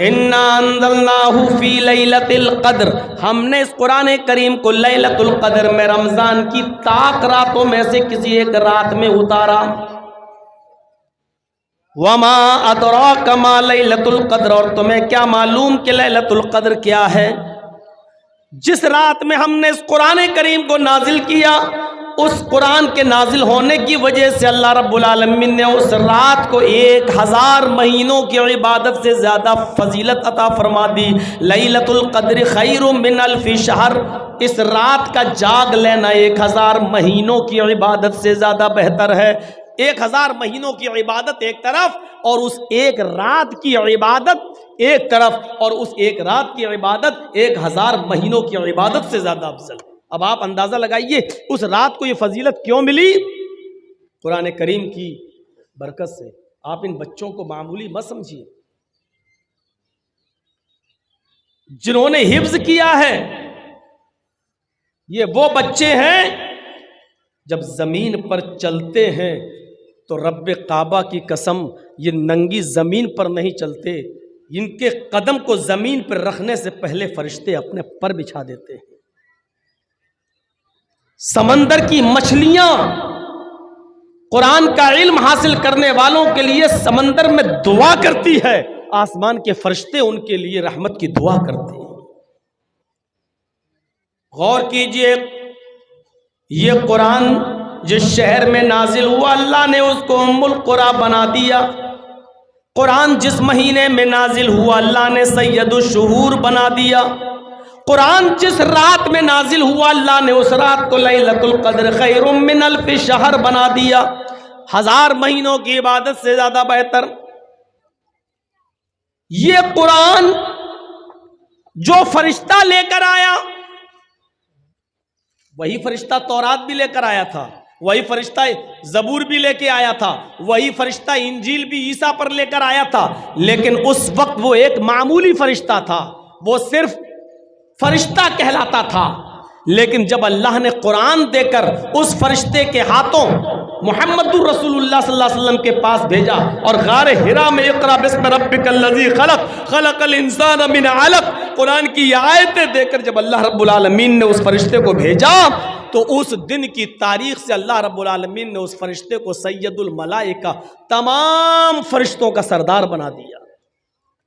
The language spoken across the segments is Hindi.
इन्ना अंज़लनाहु फी लैलतिल क़द्र, हमने इस कुरान करीम को लैलतुल क़द्र में रमज़ान की ताक रातों में से किसी एक रात में उतारा। वमा अदराका मा लैलतुल क़द्र, और तुम्हें क्या मालूम कि लैलतुल क़द्र क्या है। जिस रात में हमने इस कुरान करीम को नाजिल किया, उस कुरान के नाजिल होने की वजह से अल्लाह रब्बुल आलमीन ने उस रात को 1000 महीनों की इबादत से ज़्यादा फजीलत अता फरमा दी। लैलतुल क़द्र खैरुम मिन अल्फ़ि शहर, इस रात का जाग लेना 1000 महीनों की इबादत से ज़्यादा बेहतर है। 1000 महीनों की इबादत एक तरफ और उस एक रात की इबादत एक तरफ, और उस एक रात की इबादत 1000 महीनों की इबादत से ज़्यादा अफजल। अब आप अंदाज़ा लगाइए उस रात को ये फजीलत क्यों मिली? कुरान करीम की बरकत से। आप इन बच्चों को मामूली मत समझिए, जिन्होंने हिफ्ज किया है ये वो बच्चे हैं जब जमीन पर चलते हैं तो रब्बे काबा की कसम ये नंगी जमीन पर नहीं चलते, इनके कदम को जमीन पर रखने से पहले फरिश्ते अपने पर बिछा देते हैं। समंदर की मछलियां कुरान का इल्म हासिल करने वालों के लिए समंदर में दुआ करती है, आसमान के फरिश्ते उनके लिए रहमत की दुआ करते हैं। गौर कीजिए, ये कुरान जिस शहर में नाजिल हुआ अल्लाह ने उसको उम्मुल कुरा बना दिया। कुरान जिस महीने में नाजिल हुआ अल्लाह ने सैयदुश शुहूर बना दिया। कुरान जिस रात में नाजिल हुआ अल्लाह ने उस रात को लैलतुल क़द्र खैरुम मिन अल्फ़ि शहर बना दिया, 1000 महीनों की इबादत से ज्यादा बेहतर। ये कुरान जो फरिश्ता लेकर आया वही फरिश्ता तौरात भी लेकर आया था, वही फरिश्ता ज़बूर भी लेके आया था, वही फरिश्ता इंजील भी ईसा पर लेकर आया था। लेकिन उस वक्त वो एक मामूली फरिश्ता था, वो सिर्फ फरिश्ता कहलाता था। लेकिन जब अल्लाह ने कुरान देकर उस फरिश्ते के हाथों मुहम्मदुर रसूलुल्लाह सल्लल्लाहु अलैहि वसल्लम के पास भेजा और गारे हिरा में इक़रा बिस्मि रब्बिकल लज़ी खलक़ खलक़ल इंसान मिन अलक़, कुरान की आयतें देकर जब अल्लाह रब्बुल आलमीन ने उस फरिश्ते को भेजा तो उस दिन की तारीख से अल्लाह रब्बुल आलमीन ने उस फरिश्ते को सैयदुल मलाइका, तमाम फरिश्तों का सरदार बना दिया।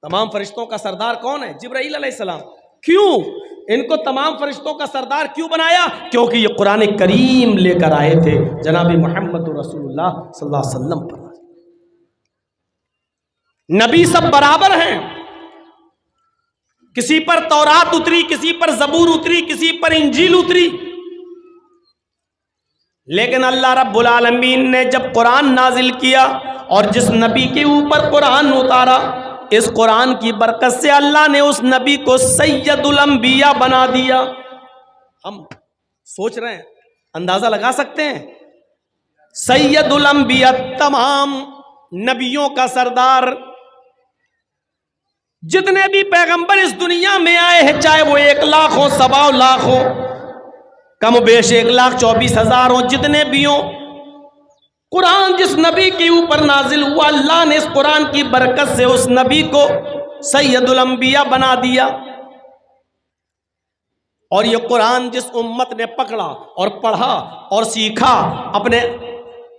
तमाम फरिश्तों का सरदार कौन है? जिब्राईल अलैहिस्सलाम। क्यों इनको तमाम फरिश्तों का सरदार क्यों बनाया? क्योंकि ये कुरान करीम लेकर आए थे जनाबी मुहम्मद रसूलुल्लाह सल्लल्लाहु अलैहि वसल्लम पर। नबी सब बराबर हैं, किसी पर तौरात उतरी, किसी पर ज़बूर उतरी, किसी पर इंजील उतरी। लेकिन अल्लाह रब्बुल आलमीन ने जब कुरान नाजिल किया और जिस नबी के ऊपर कुरान उतारा, इस कुरान की बरकत से अल्लाह ने उस नबी को सैयदुल अंबिया बना दिया। हम सोच रहे हैं, अंदाजा लगा सकते हैं, सैयदुल अंबिया, तमाम नबियों का सरदार। जितने भी पैगंबर इस दुनिया में आए हैं, चाहे वो 1 लाख हो, 1.25 लाख हो, कम बेश 1,24,000 हो, जितने भी हो, कुरान जिस नबी के ऊपर नाजिल हुआ अल्लाह ने इस कुरान की बरकत से उस नबी को सैयदुल अंबिया बना दिया। और ये कुरान जिस उम्मत ने पकड़ा और पढ़ा और सीखा, अपने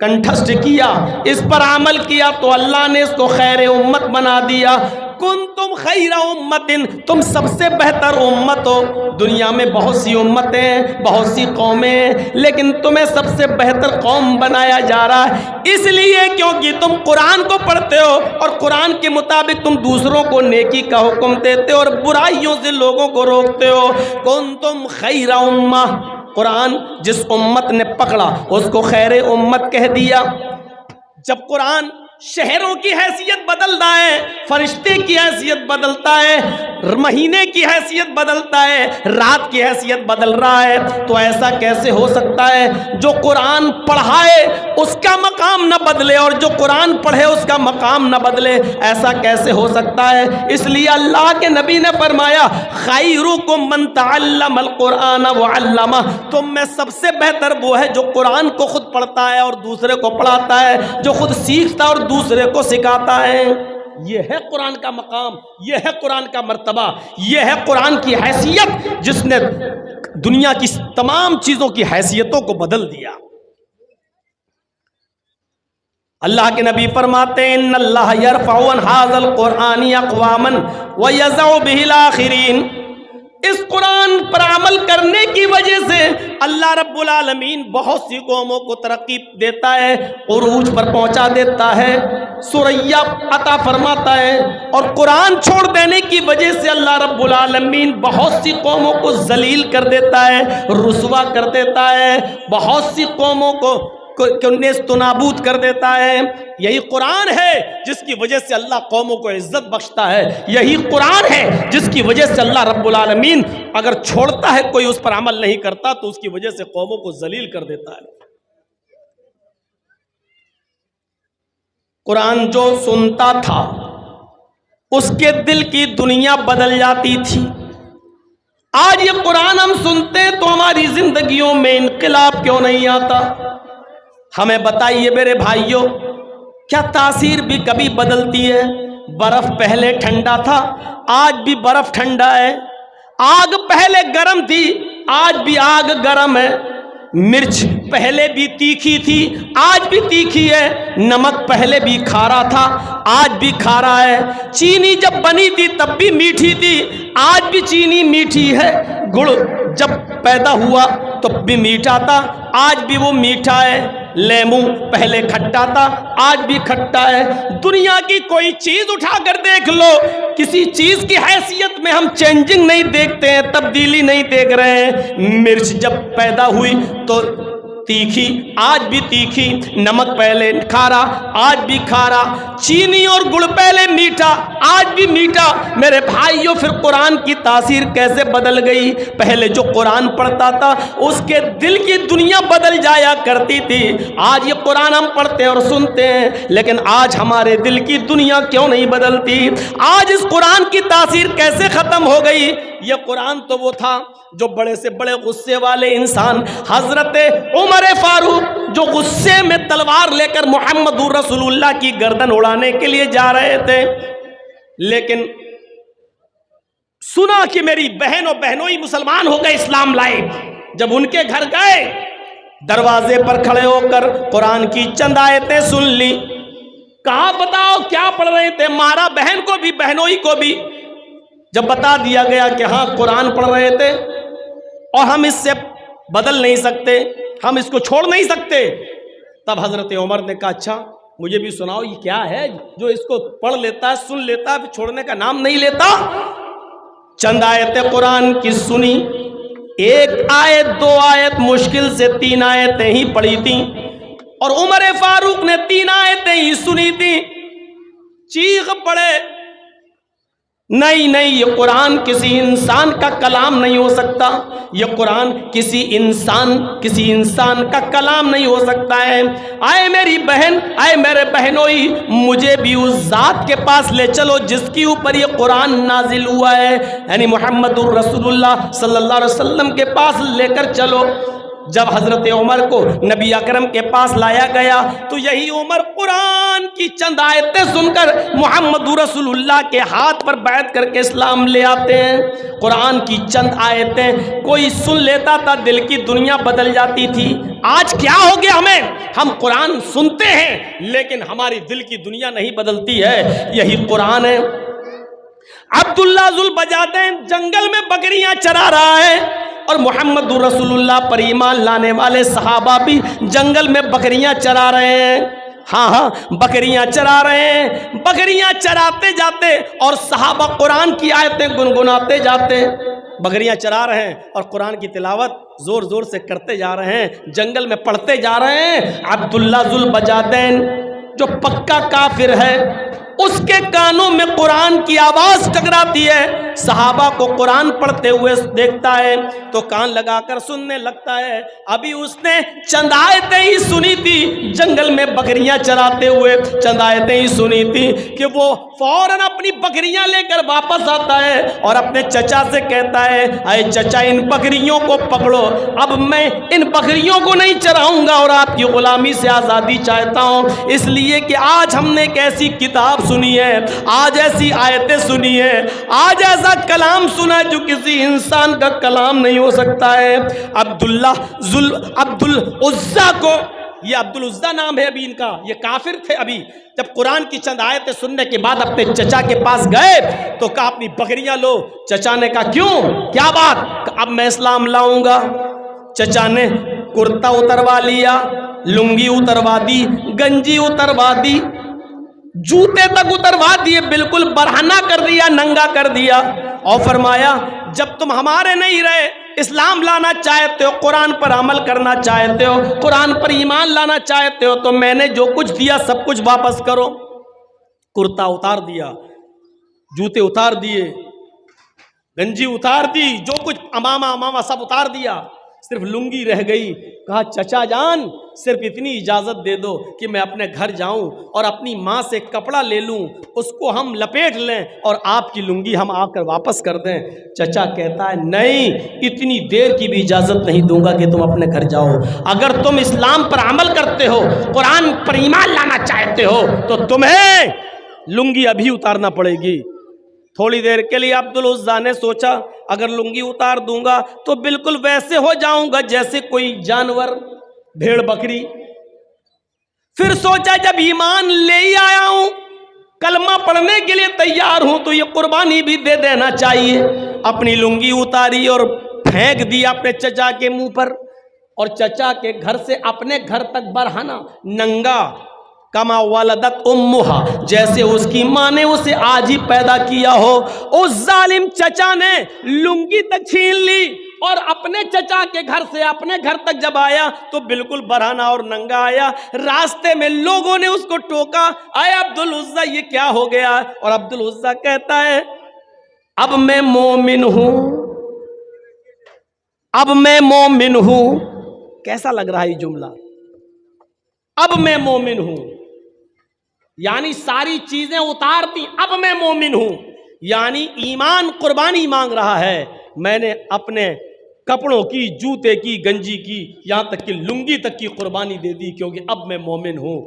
कंठस्थ किया, इस पर अमल किया, तो अल्लाह ने इसको खैर उम्मत बना दिया। कुंतुम खैरा उम्मतिन, तुम सबसे बेहतर उम्मत हो। दुनिया में बहुत सी उम्मतें, बहुत सी कौमें, लेकिन तुम्हें सबसे बेहतर कौम बनाया जा रहा है। इसलिए क्योंकि तुम कुरान को पढ़ते हो और कुरान के मुताबिक तुम दूसरों को नेकी का हुक्म देते हो और बुराइयों से लोगों को रोकते हो। कुंतुम खैरा उम्मा, कुरान जिस उम्मत ने पकड़ा उसको खैर उम्मत कह दिया। जब कुरान शहरों की हैसियत बदलता है, फरिश्ते की हैसियत बदलता है, महीने की हैसियत बदलता है, रात की हैसियत बदल रहा है, तो ऐसा कैसे हो सकता है जो कुरान पढ़ाए उसका मकाम न बदले और जो कुरान पढ़े उसका मकाम न बदले? ऐसा कैसे हो सकता है? इसलिए अल्लाह के नबी ने फरमाया, खैरुकुम मन तअल्लमल कुरान व अल्लमा, तुम में सबसे बेहतर वो है जो कुरान को खुद पढ़ता है और दूसरे को पढ़ाता है, जो खुद सीखता और दूसरे को सिखाता है। यह है कुरान का मकाम, यह है कुरान का मर्तबा, यह है कुरान की हैसियत जिसने दुनिया की तमाम चीजों की हैसियतों को बदल दिया। अल्लाह के नबी फरमाते हैं इन्नल्लाह यरफ़उ अन हाज़ल क़ुरआनी अक़वामन व यज़उ बिहिल आख़िरीन। इस कुरान पर अमल करने की वजह से अल्लाह रब्बुल आलमीन बहुत सी कौमों को तरक्की देता है, उरूज पर पहुंचा देता है, सुरैया अता फरमाता है। और कुरान छोड़ देने की वजह से अल्लाह रब्बुल आलमीन बहुत सी कौमों को जलील कर देता है, रुसवा कर देता है, बहुत सी कौमों को नेस्तनाबूद कर देता है। यही कुरान है जिसकी वजह से अल्लाह कौमों को इज्जत बख्शता है। यही कुरान है जिसकी वजह से अल्लाह रब्बुल आलमीन अगर छोड़ता है, कोई उस पर अमल नहीं करता, तो उसकी वजह से कौमों को जलील कर देता है। कुरान जो सुनता था उसके दिल की दुनिया बदल जाती थी। आज ये कुरान हम सुनते हैं तो हमारी जिंदगियों में इनकलाब क्यों नहीं आता? हमें बताइए मेरे भाइयों, क्या तासीर भी कभी बदलती है? बर्फ पहले ठंडा था, आज भी बर्फ ठंडा है। आग पहले गर्म थी, आज भी आग गर्म है। मिर्च पहले भी तीखी थी, आज भी तीखी है। नमक पहले भी खारा था, आज भी खारा है। चीनी जब बनी थी तब भी मीठी थी, आज भी चीनी मीठी है। गुड़ जब पैदा हुआ तब भी मीठा था, आज भी वो मीठा है। लेमू पहले खट्टा था, आज भी खट्टा है। दुनिया की कोई चीज उठाकर देख लो, किसी चीज की हैसियत में हम चेंजिंग नहीं देखते हैं, तब्दीली नहीं देख रहे हैं। मिर्च जब पैदा हुई तो तीखी, आज भी तीखी। नमक पहले खारा, आज भी खारा। चीनी और गुड़ पहले मीठा, आज भी मीठा। मेरे भाइयों, फिर कुरान की तासीर कैसे बदल गई? पहले जो कुरान पढ़ता था उसके दिल की दुनिया बदल जाया करती थी। आज ये कुरान हम पढ़ते हैं और सुनते हैं, लेकिन आज हमारे दिल की दुनिया क्यों नहीं बदलती? आज इस कुरान की तासीर कैसे खत्म हो गई? ये कुरान तो वो था जो बड़े से बड़े गुस्से वाले इंसान हजरत उमर फारूक, जो गुस्से में तलवार लेकर मोहम्मदुर रसूलुल्लाह की गर्दन उड़ाने के लिए जा रहे थे, लेकिन सुना कि मेरी बहन और बहनोई मुसलमान हो गए, इस्लाम लाए। जब उनके घर गए, दरवाजे पर खड़े होकर कुरान की चंद आयतें सुन ली। कहा बताओ क्या पढ़ रहे थे? मारा बहन को भी बहनोई को भी। जब बता दिया गया कि हाँ कुरान पढ़ रहे थे और हम इससे बदल नहीं सकते, हम इसको छोड़ नहीं सकते, तब हजरत उमर ने कहा अच्छा मुझे भी सुनाओ, ये क्या है जो इसको पढ़ लेता है, सुन लेता है, छोड़ने का नाम नहीं लेता। चंद आयतें कुरान की सुनी, एक आयत दो आयत, मुश्किल से 3 आयतें ही पढ़ी थी, और उमर फारूक ने 3 आयतें ही सुनी थी। चीख पड़े, नहीं नहीं, ये कुरान किसी इंसान का कलाम नहीं हो सकता, ये कुरान किसी इंसान का कलाम नहीं हो सकता है। आए मेरी बहन, आए मेरे बहनोई, मुझे भी उस जात के पास ले चलो जिसके ऊपर ये कुरान नाजिल हुआ है, यानी मुहम्मदुर रसूलुल्लाह सल्लल्लाहु अलैहि वसल्लम के पास लेकर चलो। जब हजरत उमर को नबी अकरम के पास लाया गया तो यही उमर कुरान की चंद आयतें सुनकर मुहम्मदुर रसूलुल्लाह के हाथ पर बैठ करके इस्लाम ले आते हैं। कुरान की चंद आयतें कोई सुन लेता था, दिल की दुनिया बदल जाती थी। आज क्या हो गया हमें? हम कुरान सुनते हैं लेकिन हमारी दिल की दुनिया नहीं बदलती है। यही कुरान है। अब्दुल्ला जुल बजादैन जंगल में बकरियां चरा रहा है और मुहम्मदुर रसूलुल्लाह पर ईमान लाने वाले सहाबा भी जंगल में बकरियां चरा रहे हैं। हाँ, बकरियां चरा रहे हैं। बकरियां चराते जाते और सहाबा कुरान की आयतें गुनगुनाते जाते। बकरियां चरा रहे हैं और कुरान की तिलावत जोर जोर से करते जा रहे हैं, जंगल में पढ़ते जा रहे हैं। अब्दुल्ला जुल बजादैन जो पक्का काफिर है, उसके कानों में कुरान की आवाज टकराती है। सहाबा को कुरान पढ़ते हुए देखता है तो कान लगाकर सुनने लगता है। अभी उसने चंद आयतें ही सुनी थी, जंगल में बकरियां चराते हुए चंद आयतें ही सुनी थी कि वो फौरन अपनी बकरियां लेकर वापस आता है और अपने चचा से कहता है, अरे चचा इन बकरियों को पकड़ो, अब मैं इन बकरियों को नहीं चराऊंगा और आपकी गुलामी से आज़ादी चाहता हूं। इसलिए कि आज हमने एक ऐसी किताब सुनी है, आज ऐसी आयतें सुनी है, आज ऐसा कलाम सुना है जो किसी इंसान का कलाम नहीं हो सकता है। अब्दुल उज़्ज़ा को, ये अब्दुल उज़्ज़ा नाम है अभी इनका, ये काफिर थे। अभी जब कुरान की चंद आयतें सुनने के बाद अपने चचा के पास गए तो कहा अपनी बकरियां लो। चचा ने कहा क्यों, क्या बात? अब मैं इस्लाम लाऊंगा। चचा ने कुर्ता उतरवा लिया, लुंगी उतरवा दी, गंजी उतरवा दी, जूते तक उतरवा दिए, बिल्कुल बरहना कर दिया, नंगा कर दिया और फरमाया जब तुम हमारे नहीं रहे, इस्लाम लाना चाहते हो, कुरान पर अमल करना चाहते हो, कुरान पर ईमान लाना चाहते हो, तो मैंने जो कुछ दिया सब कुछ वापस करो। कुर्ता उतार दिया, जूते उतार दिए, गंजी उतार दी, जो कुछ अमामा सब उतार दिया, सिर्फ लुंगी रह गई। कहा चचा जान सिर्फ इतनी इजाज़त दे दो कि मैं अपने घर जाऊं और अपनी माँ से कपड़ा ले लूं, उसको हम लपेट लें और आपकी लुंगी हम आकर वापस कर दें। चचा कहता है नहीं, इतनी देर की भी इजाज़त नहीं दूंगा कि तुम अपने घर जाओ। अगर तुम इस्लाम पर अमल करते हो, कुरान पर ईमान लाना चाहते हो, तो तुम्हें लुंगी अभी उतारना पड़ेगी। थोड़ी देर के लिए अब्दुल उज़्ज़ा ने सोचा अगर लुंगी उतार दूंगा तो बिल्कुल वैसे हो जाऊंगा जैसे कोई जानवर, भेड़ बकरी। फिर सोचा जब ईमान ले ही आया हूं, कलमा पढ़ने के लिए तैयार हूं, तो ये कुर्बानी भी दे देना चाहिए। अपनी लुंगी उतारी और फेंक दी अपने चचा के मुंह पर और चचा के घर से अपने घर तक बरहना नंगा, कमा वलदत उम्मुहा, जैसे उसकी माँ ने उसे आज ही पैदा किया हो। उस जालिम चचा ने लुंगी तक छीन ली और अपने चचा के घर से अपने घर तक जब आया तो बिल्कुल बरहना और नंगा आया। रास्ते में लोगों ने उसको टोका, आए अब्दुल उज़्ज़ा ये क्या हो गया? और अब्दुल उज़्ज़ा कहता है अब मैं मोमिन हूं, अब मैं मोमिन हूं। कैसा लग रहा है ये जुमला? अब मैं मोमिन हूं, यानी सारी चीजें उतार दी, अब मैं मोमिन हूं, यानी ईमान कुर्बानी मांग रहा है। मैंने अपने कपड़ों की, जूते की, गंजी की, यहां तक कि लुंगी तक की कुर्बानी दे दी क्योंकि अब मैं मोमिन हूं।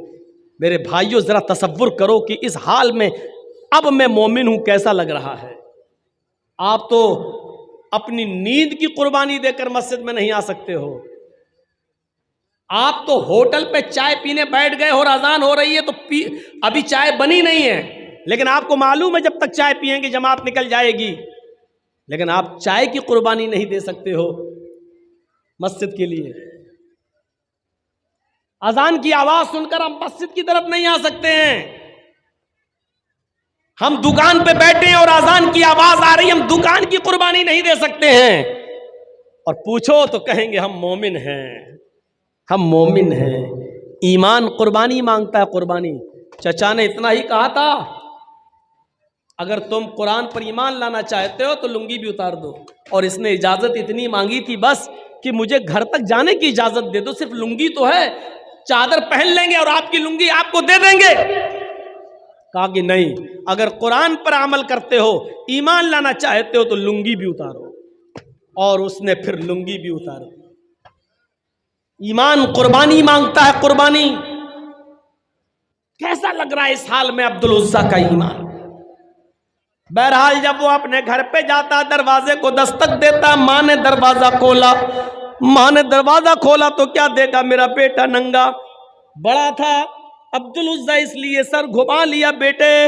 मेरे भाइयों जरा तसव्वुर करो कि इस हाल में अब मैं मोमिन हूं कैसा लग रहा है। आप तो अपनी नींद की कुर्बानी देकर मस्जिद में नहीं आ सकते हो। आप तो होटल पे चाय पीने बैठ गए और अजान हो रही है तो अभी चाय बनी नहीं है, लेकिन आपको मालूम है जब तक चाय पिएंगे जमात निकल जाएगी, लेकिन आप चाय की कुर्बानी नहीं दे सकते हो मस्जिद के लिए। अजान की आवाज सुनकर हम मस्जिद की तरफ नहीं आ सकते हैं। हम दुकान पे बैठे हैं और अजान की आवाज आ रही है, हम दुकान की कुर्बानी नहीं दे सकते हैं। और पूछो तो कहेंगे हम मोमिन हैं, हम मोमिन हैं। ईमान कुर्बानी मांगता है, कुर्बानी। चचा ने इतना ही कहा था अगर तुम कुरान पर ईमान लाना चाहते हो तो लुंगी भी उतार दो, और इसने इजाजत इतनी मांगी थी बस कि मुझे घर तक जाने की इजाजत दे दो, सिर्फ लुंगी तो है, चादर पहन लेंगे और आपकी लुंगी आपको दे देंगे। कहा कि नहीं, अगर कुरान पर अमल करते हो, ईमान लाना चाहते हो तो लुंगी भी उतारो, और उसने फिर लुंगी भी उतारी। ईमान कुर्बानी मांगता है, कुर्बानी। कैसा लग रहा है इस हाल में अब्दुल उज़्ज़ा का ईमान? बहरहाल जब वो अपने घर पे जाता, दरवाजे को दस्तक देता, माँ ने दरवाजा खोला। माँ ने दरवाजा खोला तो क्या देखा, मेरा बेटा नंगा। बड़ा था अब्दुल उज़्ज़ा, इसलिए सर घुमा लिया, बेटे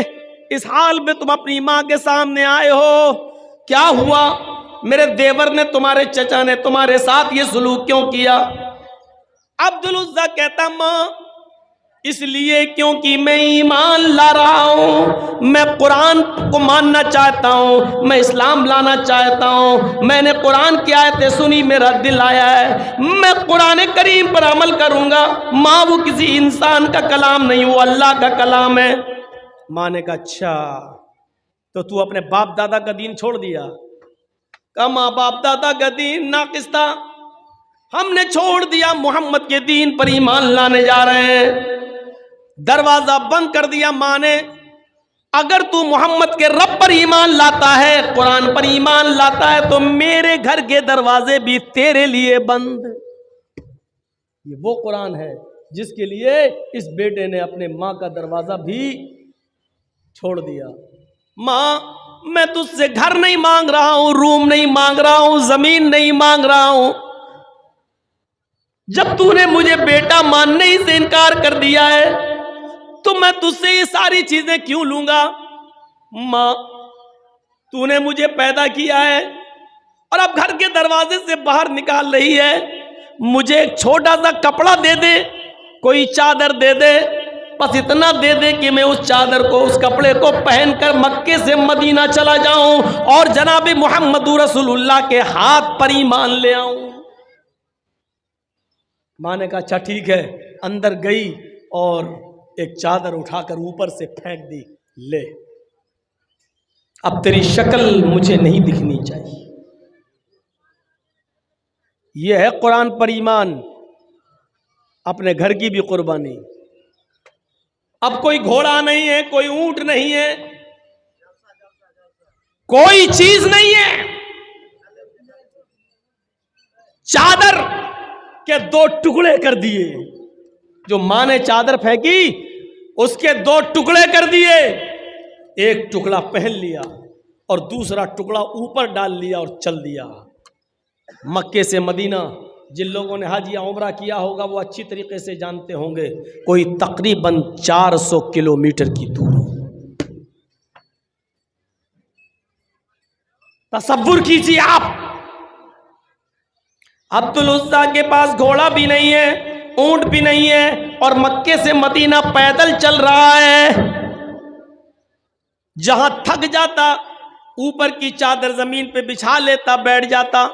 इस हाल में तुम अपनी माँ के सामने आए हो, क्या हुआ? मेरे देवर ने, तुम्हारे चचा ने तुम्हारे साथ ये सलूक क्यों किया? अब्दुल उज़्ज़ा कहता, माँ इसलिए क्योंकि मैं ईमान ला रहा हूँ, मैं कुरान को मानना चाहता हूँ, मैं इस्लाम लाना चाहता हूँ। मैंने कुरान की आयतें सुनी, मेरा दिल आया है, मैं कुरान करीम पर अमल करूँगा। माँ वो किसी इंसान का कलाम नहीं, वो अल्लाह का कलाम है। माँ ने कहा अच्छा तो तू अपने बाप दादा का दीन छोड़ दिया। कहा माँ बाप दादा का दीन नाकिस था, हमने छोड़ दिया, मोहम्मद के दीन पर ईमान लाने जा रहे हैं। दरवाजा बंद कर दिया माँ ने। अगर तू मोहम्मद के रब पर ईमान लाता है, कुरान पर ईमान लाता है, तो मेरे घर के दरवाजे भी तेरे लिए बंद। ये वो कुरान है जिसके लिए इस बेटे ने अपने माँ का दरवाजा भी छोड़ दिया। माँ, मैं तुझसे घर नहीं मांग रहा हूं, रूम नहीं मांग रहा हूं, जमीन नहीं मांग रहा हूं। जब तूने मुझे बेटा मानने ही से इनकार कर दिया है, तो मैं तुझसे ये सारी चीजें क्यों लूंगा? माँ, तूने मुझे पैदा किया है और अब घर के दरवाजे से बाहर निकाल रही है। मुझे एक छोटा सा कपड़ा दे दे, कोई चादर दे दे, बस इतना दे दे कि मैं उस चादर को, उस कपड़े को पहनकर मक्के से मदीना चला जाऊं और जनाब मोहम्मद रसूलुल्लाह के हाथ पर ईमान ले आऊं। मां ने कहा अच्छा ठीक है। अंदर गई और एक चादर उठाकर ऊपर से फेंक दी, ले अब तेरी शक्ल मुझे नहीं दिखनी चाहिए। यह है कुरान पर ईमान, अपने घर की भी कुर्बानी। अब कोई घोड़ा नहीं है, कोई ऊंट नहीं है, कोई चीज नहीं है, चादर के 2 टुकड़े कर दिए। जो मां ने चादर फेंकी उसके 2 टुकड़े कर दिए। एक टुकड़ा पहन लिया और दूसरा टुकड़ा ऊपर डाल लिया और चल दिया मक्के से मदीना। जिन लोगों ने हज या उम्रा किया होगा वो अच्छी तरीके से जानते होंगे, कोई तकरीबन 400 किलोमीटर की दूर। तसव्वुर कीजिए आप, अब्दुल उज़्ज़ा के पास घोड़ा भी नहीं है, ऊंट भी नहीं है और मक्के से मदीना पैदल चल रहा है। जहां थक जाता ऊपर की चादर जमीन पे बिछा लेता, बैठ जाता।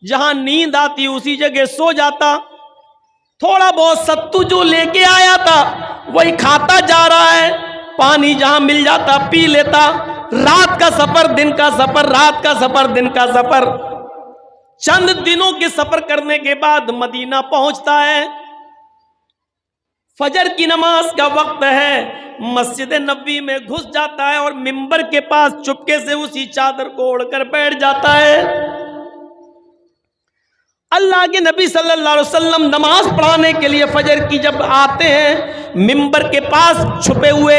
जहां नींद आती उसी जगह सो जाता। थोड़ा बहुत सत्तू जो लेके आया था वही खाता जा रहा है। पानी जहां मिल जाता पी लेता। रात का सफर, दिन का सफर, रात का सफर, दिन का सफर। चंद दिनों के सफर करने के बाद मदीना पहुंचता है। फजर की नमाज का वक्त है। मस्जिद नबवी में घुस जाता है और मिंबर के पास चुपके से उसी चादर को ओढ़कर बैठ जाता है। अल्लाह के नबी सल्लल्लाहु अलैहि वसल्लम नमाज पढ़ाने के लिए फजर की जब आते हैं, मिंबर के पास छुपे हुए,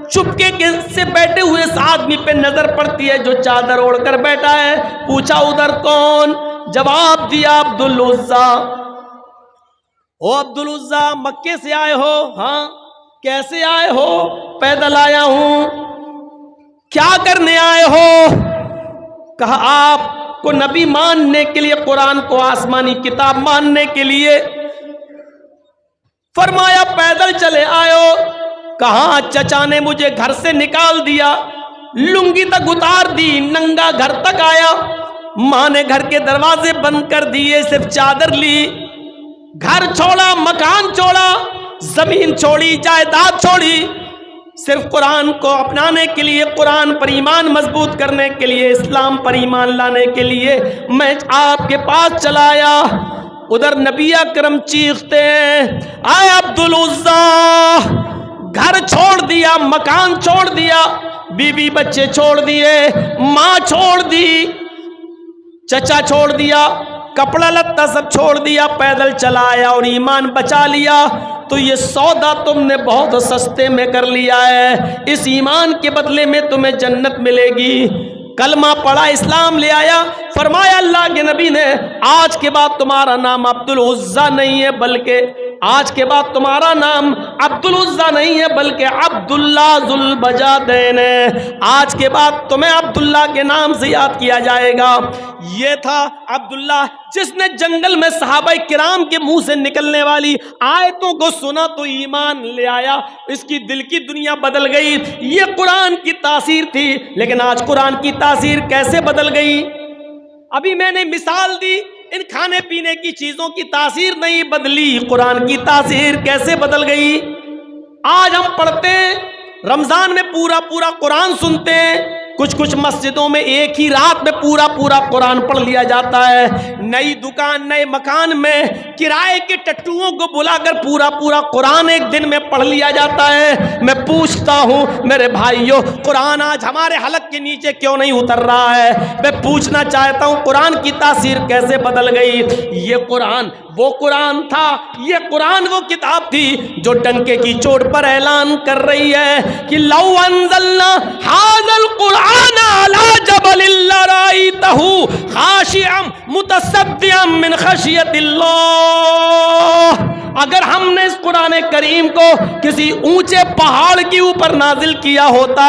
चुपके के से बैठे हुए इस आदमी पे नजर पड़ती है जो चादर ओढ़कर बैठा है। पूछा उधर कौन? जवाब दिया अब्दुल उज़्ज़ा। ओ अब्दुल उज़्ज़ा, मक्के से आए हो? हाँ। कैसे आए हो? पैदल आया हूं। क्या करने आए हो? कहा आपको नबी मानने के लिए, कुरान को आसमानी किताब मानने के लिए। फरमाया पैदल चले आयो? कहा चचा ने मुझे घर से निकाल दिया, लुंगी तक उतार दी, नंगा घर तक आया। मां ने घर के दरवाजे बंद कर दिए, सिर्फ चादर ली। घर छोड़ा, मकान छोड़ा, जमीन छोड़ी, जायदाद छोड़ी, सिर्फ कुरान को अपनाने के लिए, कुरान पर ईमान मजबूत करने के लिए, इस्लाम पर ईमान लाने के लिए मैं आपके पास चला आया। उधर नबी अकरम चीखते हैं, आए अब्दुल उज़्ज़ा, घर छोड़ दिया, मकान छोड़ दिया, बीवी बच्चे छोड़ दिए, माँ छोड़ दी, चचा छोड़ दिया, कपड़ा लत्ता सब छोड़ दिया, पैदल चला आया और ईमान बचा लिया। तो ये सौदा तुमने बहुत सस्ते में कर लिया है। इस ईमान के बदले में तुम्हें जन्नत मिलेगी। कलमा पढ़ा, इस्लाम ले आया। फरमाया अल्लाह के नबी ने, आज के बाद तुम्हारा नाम अब्दुल उज़्ज़ा नहीं है, बल्कि आज के बाद तुम्हारा नाम अब्दुल उज़्ज़ा नहीं है, बल्कि अब्दुल्ला ज़ुल बजादैन है। आज के बाद तुम्हें अब्दुल्ला के नाम से याद किया जाएगा। ये था अब्दुल्ला जिसने जंगल में सहाबा किराम के मुंह से निकलने वाली आयतों को सुना तो ईमान ले आया। इसकी दिल की दुनिया बदल गई। ये कुरान की तासीर थी, लेकिन आज कुरान की तासीर कैसे बदल गई? अभी मैंने मिसाल दी, इन खाने पीने की चीजों की तासीर नहीं बदली, कुरान की तासीर कैसे बदल गई? आज हम पढ़ते हैं, रमजान में पूरा पूरा कुरान सुनते हैं, कुछ कुछ मस्जिदों में एक ही रात में पूरा पूरा कुरान पढ़ लिया जाता है। नई दुकान नए मकान में किराए के टट्टुओं को बुलाकर पूरा पूरा कुरान एक दिन में पढ़ लिया जाता है। मैं पूछता हूँ मेरे भाइयों, कुरान आज हमारे हलक के नीचे क्यों नहीं उतर रहा है? मैं पूछना चाहता हूँ कुरान की तासीर कैसे बदल गई? ये कुरान वो कुरान था, ये कुरान वो किताब थी जो डंके की चोट पर ऐलान कर रही है कि लौ अंज़लना हाज़ल कुरान अला जबलिन लराइतहु खाशिअम मुतसद्दिअम मिन खशियतिल्लाह। अगर हमने इस कुरान करीम को किसी ऊंचे पहाड़ के ऊपर नाजिल किया होता,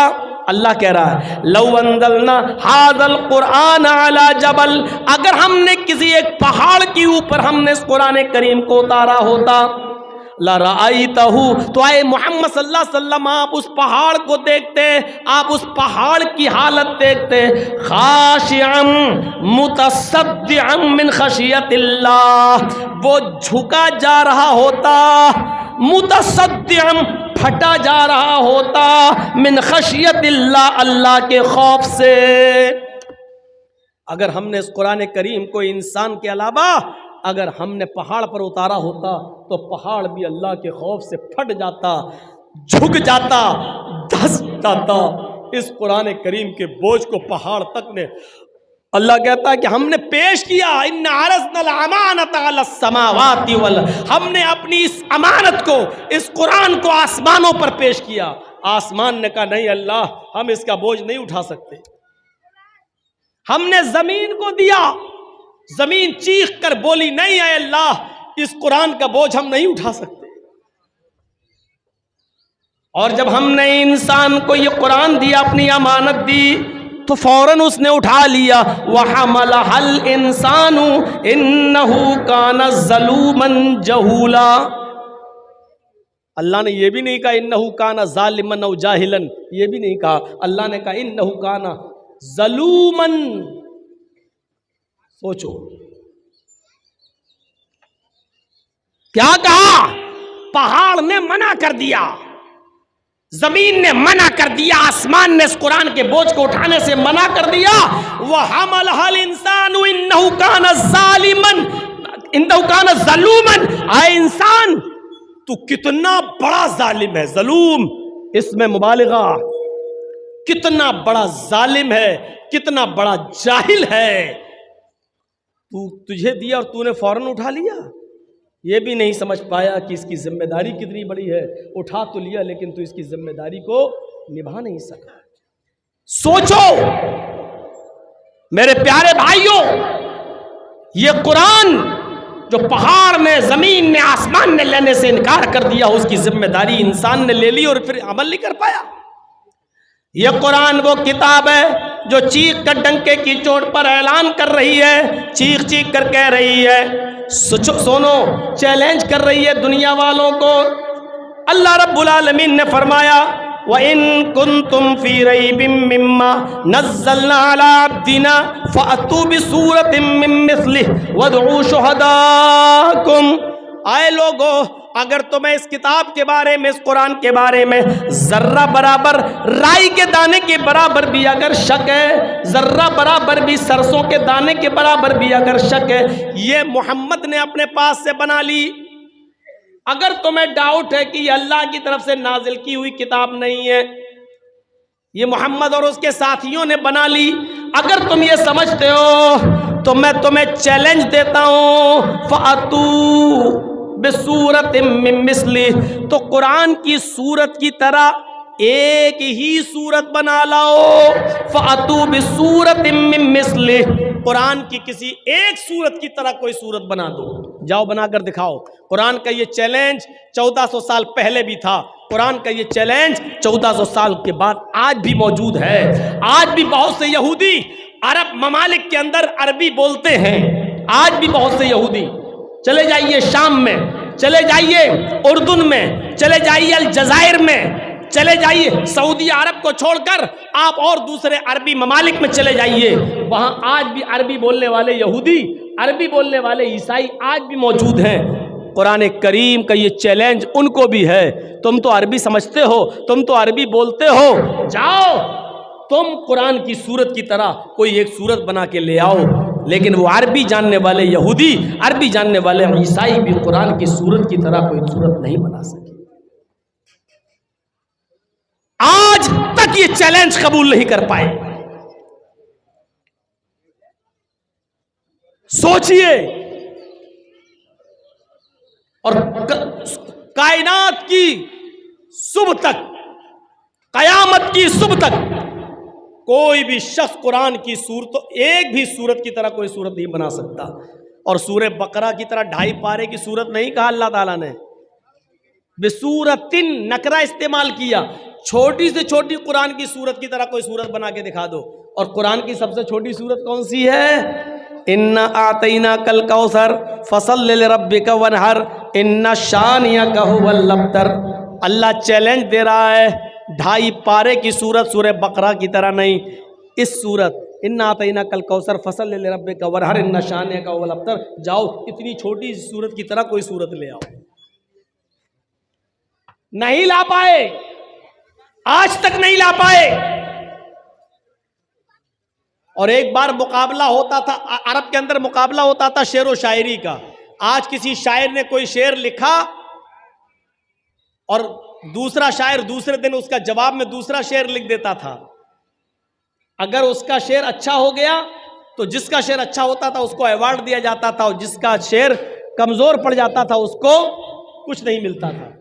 अल्लाह कह रहा है लौ अंज़लना हाज़ल कुरान अला जबल, अगर हमने किसी एक पहाड़ के ऊपर हमने इस कुरान करीम को उतारा होता, लराइतहु, तो आए मोहम्मद सल्लल्लाहु अलैहि वसल्लम आप उस पहाड़ को देखते, आप उस पहाड़ की हालत देखते, खाशिअम मुतसद्दिअम मिन खशियतिल्लाह, वो झुका जा रहा होता, मुतसद्दिअम फटा जा रहा होता, मिन खशियतिल्लाह, अल्लाह के खौफ से। अगर हमने इस कुरान करीम को इंसान के अलावा अगर हमने पहाड़ पर उतारा होता तो पहाड़ भी अल्लाह के खौफ से फट जाता, झुक जाता, धस जाता। इस कुरान करीम के बोझ को पहाड़ तक ने, अल्लाह कहता है कि हमने पेश किया, इन्ना अरज़नल अमानता अलस समावाति वल, हमने अपनी इस अमानत को, इस कुरान को आसमानों पर पेश किया। आसमान ने कहा नहीं अल्लाह, हम इसका बोझ नहीं उठा सकते। हमने जमीन को दिया, जमीन चीख कर बोली नहीं है अल्लाह, इस कुरान का बोझ हम नहीं उठा सकते। और जब हमने इंसान को ये कुरान दिया, अपनी अमानत दी, तो फौरन उसने उठा लिया। वहमलहल इंसानु इन्नहु काना ज़लूमन जहूला। अल्लाह ने यह भी नहीं कहा इन्नहु काना ज़ालिमन औ जाहिलन, ये भी नहीं कहा। अल्लाह ने कहा इन्नहु काना ज़लूमन। सोचो क्या कहा? पहाड़ ने मना कर दिया, जमीन ने मना कर दिया, आसमान ने इस कुरान के बोझ को उठाने से मना कर दिया। वह हमलहल इंसानु इन्नहु काना ज़ालिमन इन्नहु काना ज़लूमन। आए इंसान, तू कितना बड़ा जालिम है। ज़लूम इसमें मुबालिगा, कितना बड़ा जालिम है, कितना बड़ा जाहिल है। तुझे दिया और तूने फौरन उठा लिया। ये भी नहीं समझ पाया कि इसकी जिम्मेदारी कितनी बड़ी है। उठा तो लिया लेकिन तू इसकी जिम्मेदारी को निभा नहीं सका। सोचो मेरे प्यारे भाइयों, ये कुरान जो पहाड़ ने, जमीन ने, आसमान ने लेने से इनकार कर दिया, उसकी जिम्मेदारी इंसान ने ले ली और फिर अमल नहीं कर पाया। यह कुरान वो किताब है जो चीख कर डंके की चोट पर ऐलान कर रही है, चीख चीख कर कह रही है, सुनो, चैलेंज कर रही है दुनिया वालों को। अल्लाह रब्बुल आलमीन ने फरमाया व इन कुंतुम फी रैबिम मिम्मा नज़्ज़लना अला अब्दिना फ़अतू बिसूरतिम मिन मिस्लिहि वदऊ शुहदाकुम। आए लोगो, अगर तुम्हें इस किताब के बारे में, इस कुरान के बारे में जर्रा बराबर, राई के दाने के बराबर भी अगर शक है, जर्रा बराबर भी सरसों के दाने के बराबर भी अगर शक है, ये मोहम्मद ने अपने पास से बना ली। अगर तुम्हें डाउट है कि ये अल्लाह की तरफ से नाजिल की हुई किताब नहीं है, ये मोहम्मद और उसके साथियों ने बना ली, अगर तुम ये समझते हो तो मैं तुम्हें चैलेंज देता हूं, फ़अतू बिसूरतिम मिन मिस्लिहि, तो कुरान की सूरत की तरह एक ही सूरत बना लाओ। फ़अतू बिसूरतिम मिन मिस्लिहि, कुरान की किसी एक सूरत की तरह कोई सूरत बना दो, जाओ बनाकर दिखाओ। कुरान का ये चैलेंज 1400 साल पहले भी था, कुरान का ये चैलेंज 1400 साल के बाद आज भी मौजूद है। आज भी बहुत से यहूदी अरब ममालिक के अंदर अरबी बोलते हैं। आज भी बहुत से यहूदी, चले जाइए शाम में, चले जाइए उर्दून में, चले जाइए अलजायर में, चले जाइए सऊदी अरब को छोड़कर आप और दूसरे अरबी ममालिक में चले जाइए, वहां आज भी अरबी बोलने वाले यहूदी, अरबी बोलने वाले ईसाई आज भी मौजूद हैं। कुरान करीम का ये चैलेंज उनको भी है। तुम तो अरबी समझते हो, तुम तो अरबी बोलते हो, जाओ तुम कुरान की सूरत की तरह कोई एक सूरत बना के ले आओ, लेकिन वो अरबी जानने वाले यहूदी, अरबी जानने वाले ईसाई भी कुरान की सूरत की तरह कोई सूरत नहीं बना सके। आज तक ये चैलेंज कबूल नहीं कर पाए। सोचिए, और कायनात की सुबह तक, कयामत की सुबह तक कोई भी शख्स कुरान की सूरत, एक भी सूरत की तरह कोई सूरत नहीं बना सकता। और सूरह बकरा की तरह 2.5 पारे की सूरत नहीं कहा अल्लाह ताला ने, बिसूरतिन नकरा इस्तेमाल किया। छोटी से छोटी कुरान की सूरत की तरह कोई सूरत बना के दिखा दो। और कुरान की सबसे छोटी सूरत कौन सी है? इन्ना आतैना कल कौसर फसल्लि लिरब्बिका वनहर इन्ना शानियका हुवल अब्तर। अल्लाह चैलेंज दे रहा है, 2.5 पारे की सूरत सूरह बकरा की तरह नहीं, इस सूरत इन्ना आतैना कल कौसर फसल्लि लिरब्बिका वनहर इन्ना शानियका हुवल अब्तर, जाओ इतनी छोटी सूरत की तरह कोई सूरत ले आओ। नहीं ला पाए, आज तक नहीं ला पाए। और एक बार मुकाबला होता था, अरब के अंदर मुकाबला होता था शेर व शायरी का। आज किसी शायर ने कोई शेर लिखा और दूसरा शायर दूसरे दिन उसका जवाब में दूसरा शेर लिख देता था। अगर उसका शेर अच्छा हो गया तो जिसका शेर अच्छा होता था उसको अवार्ड दिया जाता था, और जिसका शेर कमजोर पड़ जाता था उसको कुछ नहीं मिलता था।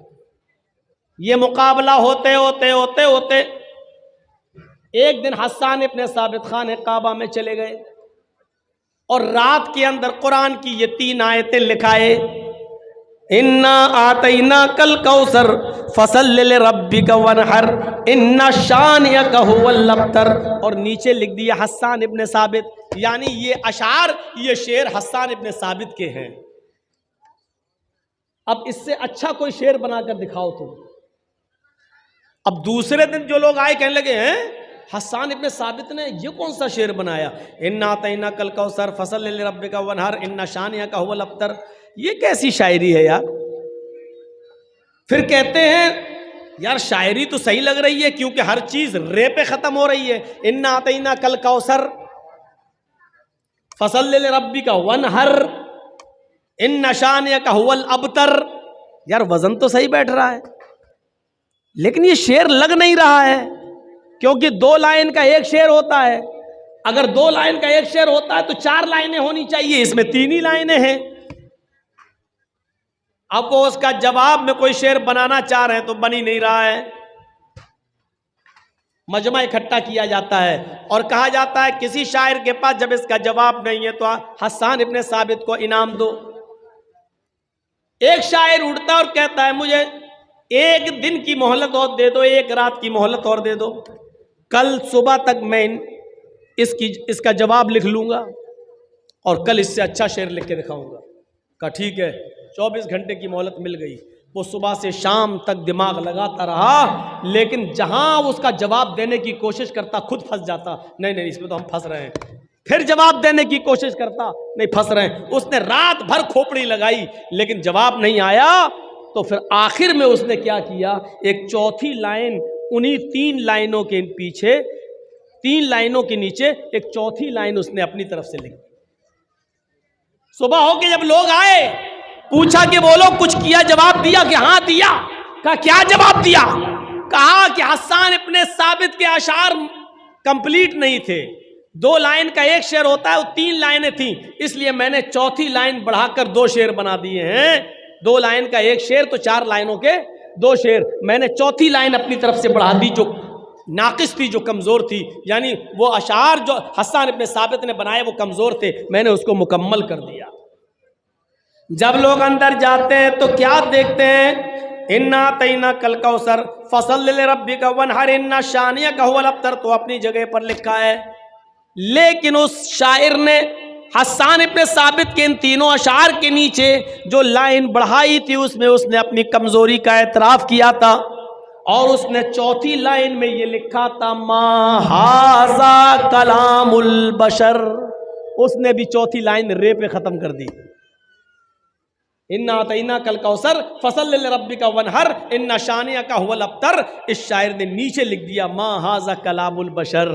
ये मुकाबला होते होते होते होते एक दिन हस्सान इब्ने साबित खान काबा में चले गए और रात के अंदर कुरान की ये 3 आयतें लिखाए, इन्ना आतैना कल कौसर फसल्लि लिरब्बिका वनहर इन्ना शानियका हुवल अब्तर। और नीचे लिख दिया हस्सान इब्ने साबित, यानी ये अशार, ये शेर हस्सान इब्ने साबित के हैं। अब इससे अच्छा कोई शेर बनाकर दिखाओ तुम। अब दूसरे दिन जो लोग आए कहने लगे, हैं हस्सान इब्ने साबित ने ये कौन सा शेर बनाया, इन्ना आतैना कल कौसर फसल्लि लिरब्बिका वनहर इन्ना शानियका हुवल अब्तर, ये कैसी शायरी है यार। फिर कहते हैं यार शायरी तो सही लग रही है क्योंकि हर चीज रे पे खत्म हो रही है। इन्ना आतैना कल कौसर फसल्लि लिरब्बिका वनहर इन्ना शानियका हुवल अब्तर, यार वजन तो सही बैठ रहा है लेकिन ये शेर लग नहीं रहा है, क्योंकि 2 लाइन का एक शेर होता है। अगर 2 लाइन का एक शेर होता है तो 4 लाइनें होनी चाहिए, इसमें 3 ही लाइनें हैं। अब वो उसका जवाब में कोई शेर बनाना चाह रहे हैं तो बन ही नहीं रहा है। मजमा इकट्ठा किया जाता है और कहा जाता है किसी शायर के पास जब इसका जवाब नहीं है तो हस्सान इब्ने साबित को इनाम दो। एक शायर उठता और कहता है मुझे 1 दिन की मोहलत और दे दो, 1 रात की मोहलत और दे दो, कल सुबह तक मैं इसका जवाब लिख लूंगा और कल इससे अच्छा शेर लिख के दिखाऊंगा। कहा ठीक है। 24 घंटे की मोहलत मिल गई। वो सुबह से शाम तक दिमाग लगाता रहा, लेकिन जहां उसका जवाब देने की कोशिश करता खुद फंस जाता, नहीं नहीं इसमें तो हम फंस रहे हैं। फिर जवाब देने की कोशिश करता, नहीं फंस रहे हैं। उसने रात भर खोपड़ी लगाई लेकिन जवाब नहीं आया। तो फिर आखिर में उसने क्या किया, एक चौथी लाइन उन्हीं 3 लाइनों के पीछे, 3 लाइनों के नीचे एक चौथी लाइन उसने अपनी तरफ से लिखी। सुबह होके जब लोग आए पूछा कि बोलो कुछ किया, जवाब दिया कि हाँ दिया। कहा क्या जवाब दिया? कहा कि हस्सान इब्ने साबित के अशार कंप्लीट नहीं थे, 2 लाइन का एक शेर होता है, वो 3 लाइनें थी, इसलिए मैंने चौथी लाइन बढ़ाकर 2 शेर बना दिए हैं। 2 लाइन का एक शेर तो 4 लाइनों के 2 शेर, मैंने चौथी लाइन अपनी तरफ से बढ़ा दी जो नाकिस थी, जो कमज़ोर थी, यानी वो अशार जो हस्सान इब्ने साबित ने बनाए वो कमज़ोर थे, मैंने उसको मुकम्मल कर दिया। जब लोग अंदर जाते हैं तो क्या देखते हैं, इन्ना आतैना कल कौसर फसल्लि लिरब्बिका वनहर इन्ना शानियका हुवल अब्तर, तो अपनी जगह पर लिखा है। लेकिन उस शायर ने हस्सान इब्ने साबित के इन 3 अशार के नीचे जो लाइन बढ़ाई थी उसमें उसने अपनी कमजोरी का एतराफ़ किया था और उसने चौथी लाइन में ये लिखा था मा हाज़ा कलामुल बशर। उसने भी चौथी लाइन रे पे ख़त्म कर दी। इन्ना अतईना कल कौसर फसल रब्बिका वनहर इन्ना शानिया का हुवल अब्तर। इस शायर ने नीचे लिख दिया मा हाजा कलामुल बशर,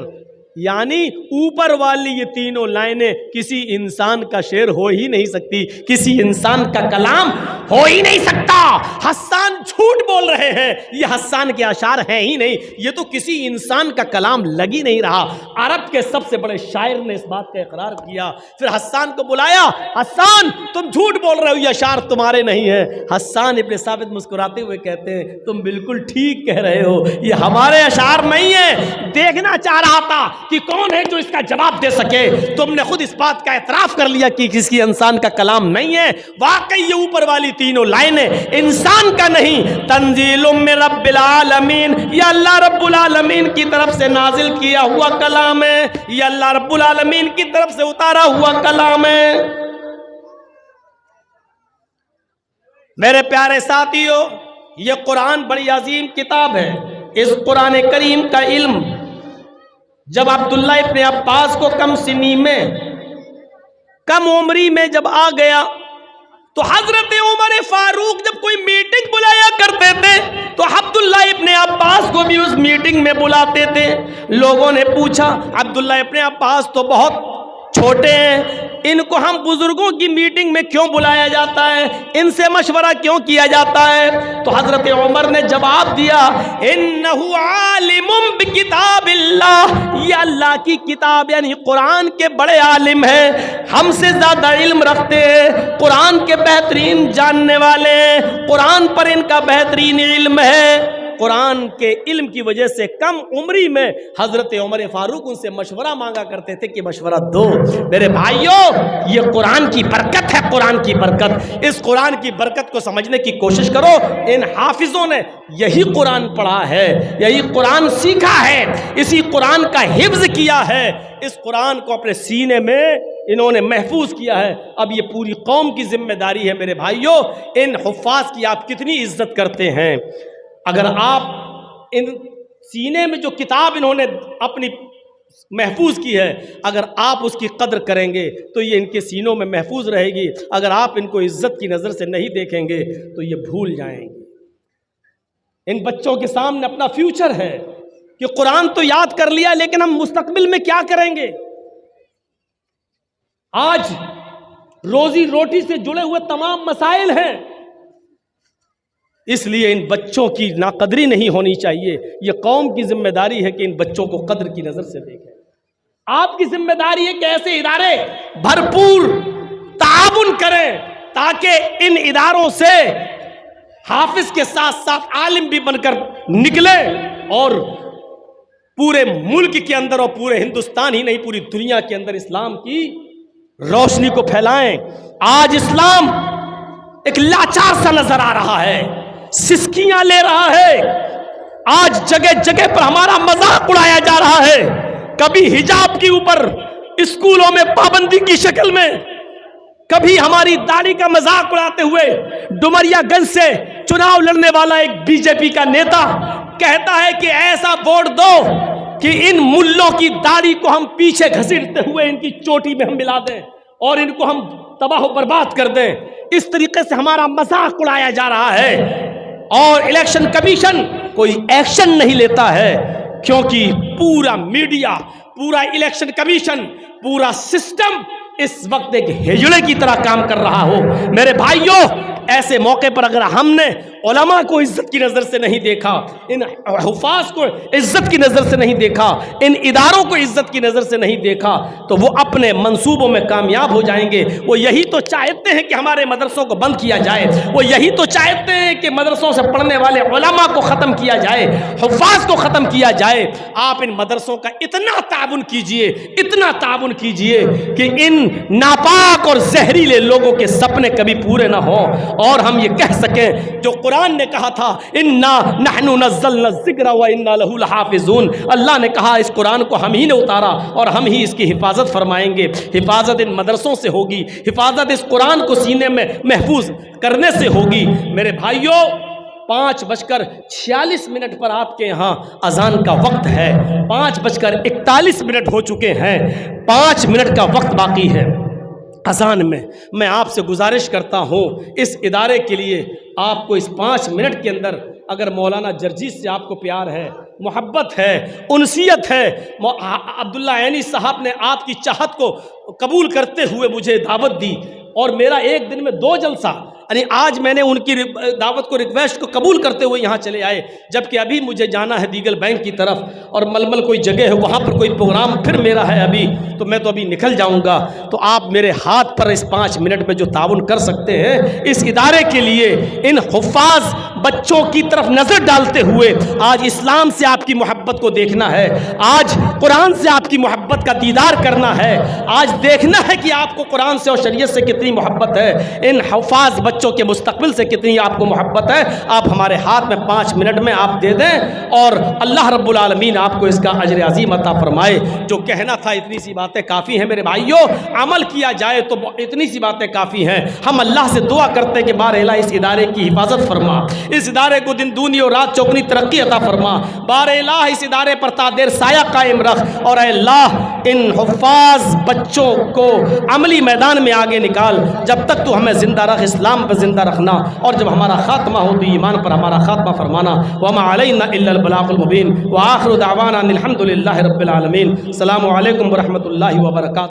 यानी ऊपर वाली ये तीनों लाइनें किसी इंसान का शेर हो ही नहीं सकती, किसी इंसान का कलाम हो ही नहीं सकता। हस्सान झूठ बोल रहे हैं, ये हस्सान के अशार हैं ही नहीं, ये तो किसी इंसान का कलाम लग ही नहीं रहा। अरब के सबसे बड़े शायर ने इस बात का इकरार किया। फिर हस्सान को बुलाया, हस्सान तुम झूठ बोल रहे हो, ये अशार तुम्हारे नहीं है। हस्सान इब्न साबित मुस्कुराते हुए कहते हैं तुम बिल्कुल ठीक कह रहे हो, ये हमारे अशार नहीं है। देखना चाह रहा था कि कौन है जो इसका जवाब दे सके। तुमने खुद इस बात का एतराफ कर लिया कि किसी इंसान का कलाम नहीं है। वाकई ये ऊपर वाली तीनों लाइनें इंसान का नहीं, तंजीलुम मिन रब्बिल आलमीन, ये अल्लाह रब्बुल आलमीन की तरफ से नाजिल किया हुआ कलाम है, ये अल्लाह रब्बुल आलमीन की तरफ से उतारा हुआ कलाम है। मेरे प्यारे साथियों, ये कुरान बड़ी अजीम किताब है। इस कुरान करीम का इल्म जब अब्दुल्ला इब्न अब्बास को कम सिनी में, कम उम्री में जब आ गया, तो हजरत उमर फारूक जब कोई मीटिंग बुलाया करते थे तो अब्दुल्ला इब्न अब्बास को भी उस मीटिंग में बुलाते थे। लोगों ने पूछा अब्दुल्ला इब्न अब्बास तो बहुत छोटे हैं, इनको हम बुजुर्गों की मीटिंग में क्यों बुलाया जाता है, इनसे मशवरा क्यों किया जाता है? तो हजरत उमर ने जवाब दिया इन्नहु आलिमुम बिकिताबिल्लाह, ये अल्लाह की किताब यानी कुरान के बड़े आलिम हैं, हमसे ज्यादा इल्म रखते हैं, कुरान के बेहतरीन जानने वाले, कुरान पर इनका बेहतरीन इल्म है। कुरान के इल्म की वजह से कम उम्री में हजरत उमर फारूक उनसे मशवरा मांगा करते थे कि मशवरा दो। मेरे भाइयों, ये कुरान की बरकत है, कुरान की बरकत। इस कुरान की बरकत को समझने की कोशिश करो। इन हाफिजों ने यही कुरान पढ़ा है, यही कुरान सीखा है, इसी कुरान का हिफ्ज किया है, इस कुरान को अपने सीने में इन्होंने महफूज किया है। अब ये पूरी कौम की जिम्मेदारी है। मेरे भाइयों, इन हुफ्फाज की आप कितनी इज्जत करते हैं। अगर आप इन सीने में जो किताब इन्होंने अपनी महफूज की है, अगर आप उसकी कदर करेंगे तो ये इनके सीनों में महफूज रहेगी। अगर आप इनको इज्जत की नज़र से नहीं देखेंगे तो ये भूल जाएंगे। इन बच्चों के सामने अपना फ्यूचर है कि कुरान तो याद कर लिया, लेकिन हम मुस्तकबिल में क्या करेंगे? आज रोजी रोटी से जुड़े हुए तमाम मसाइल हैं, इसलिए इन बच्चों की नाकदरी नहीं होनी चाहिए। यह कौम की जिम्मेदारी है कि इन बच्चों को कदर की नजर से देखें। आपकी जिम्मेदारी है कि ऐसे इदारे भरपूर ताउन करें ताकि इन इदारों से हाफिज के साथ साथ आलिम भी बनकर निकले और पूरे मुल्क के अंदर और पूरे हिंदुस्तान ही नहीं पूरी दुनिया के अंदर इस्लाम की रोशनी को फैलाएं। आज इस्लाम एक लाचार सा नजर आ रहा है, सिसकियां ले रहा है। आज जगह जगह पर हमारा मजाक उड़ाया जा रहा है, कभी हिजाब के ऊपर स्कूलों में पाबंदी की शक्ल में, कभी हमारी दाढ़ी का मजाक उड़ाते हुए डुमरियागंज से चुनाव लड़ने वाला एक बीजेपी का नेता कहता है कि ऐसा वोट दो कि इन मुल्लों की दाढ़ी को हम पीछे घसीटते हुए इनकी चोटी में हम मिला दें और इनको हम तबाह बर्बाद कर दें। इस तरीके से हमारा मजाक उड़ाया जा रहा है और इलेक्शन कमीशन कोई एक्शन नहीं लेता है, क्योंकि पूरा मीडिया, पूरा इलेक्शन कमीशन, पूरा सिस्टम इस वक्त एक हिजड़े की तरह काम कर रहा हो। मेरे भाइयों, ऐसे मौके पर अगर हमने उलमा को इज्जत की नज़र से नहीं देखा, इन हुफाज को इज्जत की नज़र से नहीं देखा, इन इदारों को इज्जत की नज़र से नहीं देखा, तो वो अपने मंसूबों में कामयाब हो जाएंगे। वो यही तो चाहते हैं कि हमारे मदरसों को बंद किया जाए, वो यही तो चाहते हैं कि मदरसों से पढ़ने वाले उलमा को ख़त्म किया जाए, हुफाज को ख़त्म किया जाए। आप इन मदरसों का इतना ताउन कीजिए, इतना ताउन कीजिए कि इन नापाक और जहरीले लोगों के सपने कभी पूरे ना हो और हम ये कह सकें जो कुरान ने कहा था, इन्ना नहनु नज़्ज़लना ज़िक्रा व इन्ना लहू लहाफ़िज़ून। अल्लाह ने कहा इस कुरान को हम ही ने उतारा और हम ही इसकी हिफाजत फरमाएंगे। हिफाजत इन मदरसों से होगी, हिफाजत इस कुरान को सीने में महफूज करने से होगी। मेरे भाइयों, 5:46 पर आपके यहाँ अजान का वक्त है, 5:41 हो चुके हैं, 5 मिनट का वक्त बाकी है। अजान में मैं आपसे गुजारिश करता हूँ, इस इदारे के लिए आपको इस 5 मिनट के अंदर अगर मौलाना जर्जीस से आपको प्यार है, मोहब्बत है, उनसियत है, अब्दुल्ला ऐनी साहब ने आपकी चाहत को कबूल करते हुए मुझे दावत दी और मेरा एक दिन में 2 जलसा, यानी आज मैंने उनकी दावत को, रिक्वेस्ट को कबूल करते हुए यहाँ चले आए, जबकि अभी मुझे जाना है दीगल बैंक की तरफ और मलमल कोई जगह है वहाँ पर कोई प्रोग्राम फिर मेरा है अभी, तो मैं तो अभी निकल जाऊँगा। तो आप मेरे हाथ पर इस 5 मिनट में जो ताउन कर सकते हैं इस इदारे के लिए, इन हुफ़ाज़ बच्चों की तरफ नज़र डालते हुए, आज इस्लाम से आपकी मोहब्बत को देखना है, आज कुरान से आपकी मोहब्बत का दीदार करना है, आज देखना है कि आपको कुरान से और शरीयत से कितनी मोहब्बत है, इन हुफ़ाज़ बच्चों के मुस्तक़बिल से कितनी आपको मोहब्बत है। आप हमारे हाथ में 5 मिनट में आप दे दें और अल्लाह रब्बुल आलमीन आपको इसका अजर अज़ीम अता फरमाए। जो कहना था इतनी सी बातें काफ़ी हैं मेरे भाइयों, अमल किया जाए तो इतनी सी बातें काफ़ी हैं। हम अल्लाह से दुआ करते हैं कि बारइला इस इदारे की हिफाजत फरमा, इस इदारे को दिन दूनी और रात चौगनी तरक्की अता फरमा, बारइला इस इदारे पर तादेर साया कायम रख और अल्लाह इन हुफ़ाज़ बच्चों को अमली मैदान में आगे निकाल। जब तक तू हमें ज़िंदा रख, इस्लाम पर ज़िंदा रखना, और जब हमारा खात्मा हो तो ईमान पर हमारा खात्मा फरमाना। वमा अलैना इल्लल बलागुल मुबीन व आखिरु दावाना अनिल हम्दुलिल्लाहि रब्बिल आलमीन। अस्सलामु अलैकुम व रहमतुल्लाहि व बरकातुहू।